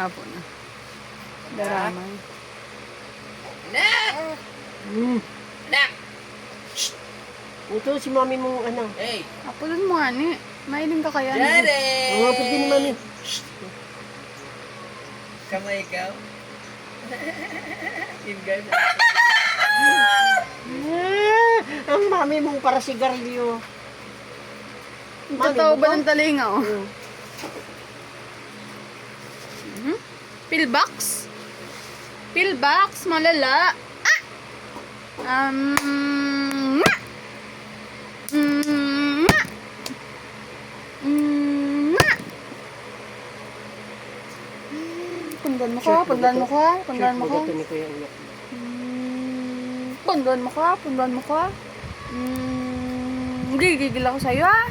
po na. Daramay. Nak! Nak! Ito si mami mong ano. Hey! Apulon mo nga ni. Mailing ka kaya ni. Daddy! Mga pwede ni mami. Kamay ikaw? Yung guys. Ang mami mong para sigarilyo. Totoo ba ng talinga oh? Pillbox? Pillbox? Malala. Ah! Mwah! Mwah! Mwah! Pundan mo ka, pundan mo ka, pundan mo ka. Ito ni Kuya Uyak. Pundan mo ka, pundan mo ka. Gigigil ako sa'yo ah.